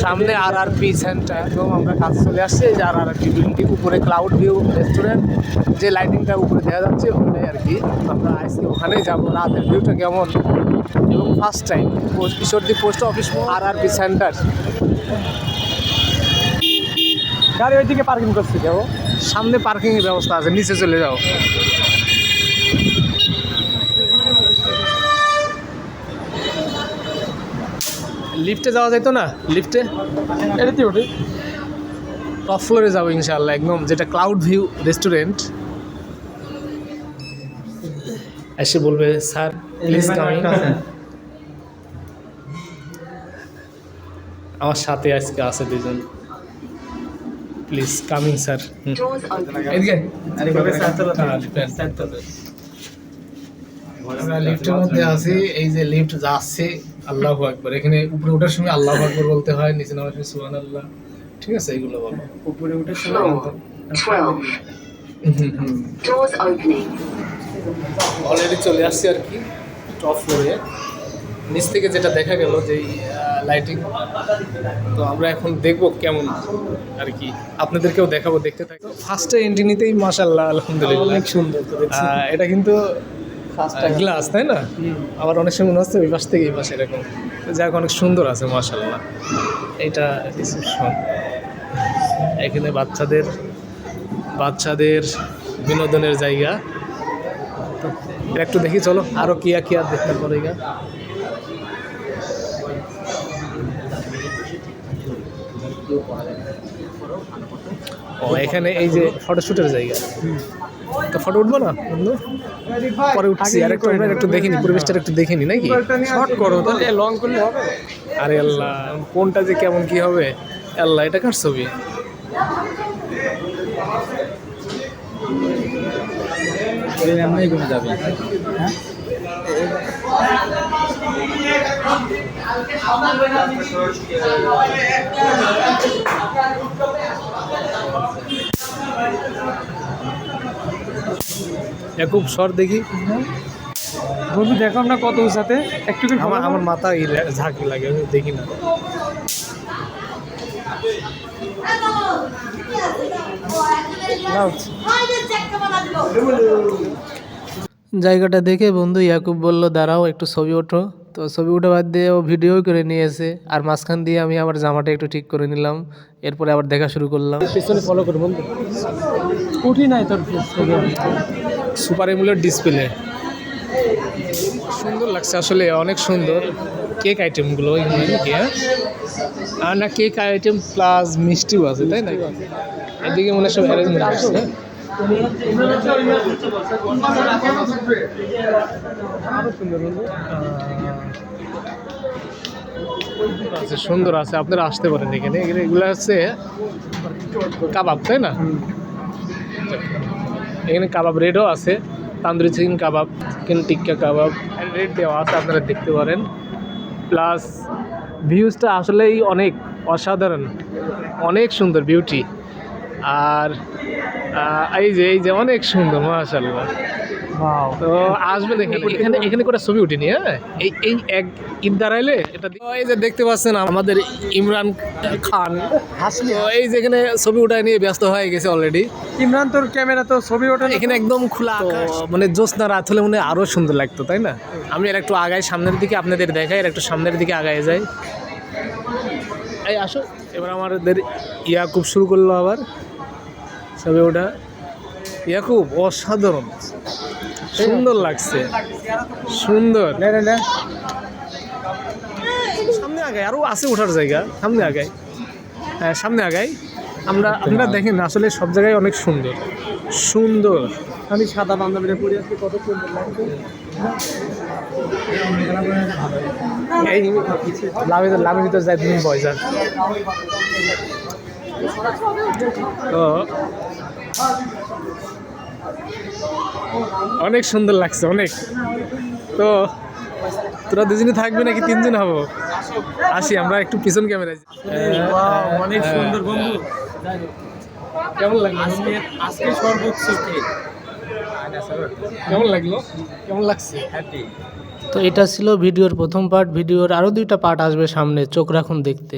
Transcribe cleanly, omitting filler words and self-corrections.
সামনে RRP centre, একদম আমরা কাছে চলে আসছি। যে আরআরপি বিল্ডিং, উপরে ক্লাউড ভিউ রেস্টুরেন্ট, যে লাইটিংটা উপরে দেখা যাচ্ছে ওখানে আর কি আমরা আজকে ওখানেই যাবো। রাতের ভিউটা কেমন, এবং first time Ishwardi post office RRP centre. গাড়ি ওইদিকে পার্কিং করছি, যাবো সামনে পার্কিং এর ব্যবস্থা আছে, নিচে চলে যাও। লিফটে যাওয়া যাইতো না? লিফটে এটাতে ওঠে, টপ ফ্লোরে যাবো ইনশাআল্লাহ, একদম যেটা ক্লাউড ভিউ রেস্টুরেন্ট। এসে বলবে স্যার প্লিজ কামিং। আমার সাথে আজকে আছে দুজন, প্লিজ কামিং স্যার। এদিকে আমরা লিফটের মধ্যে আছি। এই যে লিফট যাচ্ছে, আল্লাহু আকবার। এখানে উপরে ওঠার সময় আল্লাহু আকবার বলতে হয়, নিচে নামার সময় সুবহানাল্লাহ। ঠিক আছে, এগুলো বলো। উপরে ওঠার সময় অলরেডি চলে আসছি আর কি টপ ফ্লোরে। নিচ থেকে যেটা দেখা গেল যে লাইটিং, তো আমরা এখন দেখবো কেমন আর কি, আপনাদেরকেও দেখাবো, দেখতে থাকবো। ফার্স্টে এন্ট্রি নিতেই মাশাআল্লাহ আলহামদুলিল্লাহ অনেক সুন্দর। এটা কিন্তু গ্লাস, তাই না? আবার অনেক সময় মনে হচ্ছে ওই পাশ থেকে এই পাশে এরকম, যাক অনেক সুন্দর আছে মাশাআল্লাহ। এটা রিসেপশন, এখানে বাচ্চাদের বিনোদনের জায়গা। একটু দেখি চলো, আরো কি আর দেখতে পড়েগা। ও এখানে এই যে ফটোশুটের জায়গা, তো ফটো উঠবো না বন্ধু? পরে উঠছি, আর একটু দেখিনি, পরিবেশটা একটু দেখিনি নাকি? শর্ট করো, তাহলে লং করলে হবে। আরে আল্লাহ, কোনটা যে কেমন কি হবে আল্লাহ, এটা কার ছবি? এমনি ঘুরে যাবে। খুব শর্ট দেখি বন্ধু, দেখো আমরা কত উঁচাতে, একটু আমার মাথা ঝাঁকি লাগে, আমি দেখি না। জায়গাটা দেখে বন্ধু ইয়াকুব বলল দাঁড়াও একটু ছবি ওঠো। তো ছবি ওঠা বাদ দিয়ে ও ভিডিও করে নিয়েছে, আর মাঝখান দিয়ে আমি আবার জামাটা একটু ঠিক করে নিলাম। এরপরে আবার দেখা শুরু করলাম। পিছনে ফলো করে বন্ধু, উঠি নাই তোর সুপার এমুলেট ডিসপ্লে, সুন্দর লাগছে আসলে, অনেক সুন্দর। কেক আইটেমগুলো নাকি? আর না, কেক আইটেম প্লাস মিষ্টিও আছে, তাই না? এদিকে মনে হয় সব অ্যারেঞ্জমেন্ট আছে। সুন্দর আছে, আপনারা আসতে পারেন এখানে। এগুলো হচ্ছে কাবাব, তাই না? এখানে কাবাব রেডও আছে, তান্দুরি চিকেন কাবাব, চিকেন টিক্কা কাবাব রেড দেওয়া আছে, আপনারা দেখতে পারেন। প্লাস ভিউজটা আসলেই অনেক অসাধারণ, অনেক সুন্দর বিউটি। আর এই যে অনেক সুন্দর মাশাআল্লাহ। তো আসবেন এখানে করে ছবি উঠিনি। হ্যাঁ, এই এক ঈদ দাঁড়াইলে এটা এই যে দেখতে পাচ্ছেন আমাদের ইমরান খান এই যে এখানে ছবি উঠায় নিয়ে ব্যস্ত হয়ে গেছে অলরেডি। ইমরান, তোর ক্যামেরা তো ছবি ওঠে এখানে একদম খোলা আকাশ, মানে জ্যোৎস্না রাত হলে মনে হয় আরো সুন্দর লাগতো, তাই না? আমি আর একটু আগাই সামনের দিকে, আপনাদের দেখাই, আর একটু সামনের দিকে আগায় যাই। এই আসো, এবার আমাদের ইয়াকুব শুরু করলো আবার ছবি ওঠা। ইয়াকুব অসাধারণ সুন্দর লাগছে, সুন্দর। সামনে আগাই, আরো আছে ওঠার জায়গা, সামনে আগাই। হ্যাঁ, সামনে আগাই। আমরা দেখেন আসলে সব জায়গায় অনেক সুন্দর সুন্দর। আমি সাদা বান্ধবীরা পরে আজকে কত সুন্দর লাগছে। এই লাভের ভিতরে যায় 2 পয়সা। তো অনেক সুন্দর লাগছে, অনেক। তো তোরা 2 জনই থাকবে নাকি 3 জন হবো? আসি আমরা একটু পিছন ক্যামেরায়। অনেক সুন্দর বন্ধু, কেমন লাগলো আজকে সর্বোচ্চ কেমন লাগলো, কেমন লাগছে? তো এটা ছিল ভিডিওর প্রথম পার্ট। ভিডিওর আরও 2টা পার্ট আসবে সামনে, চোখ রাখুন দেখতে।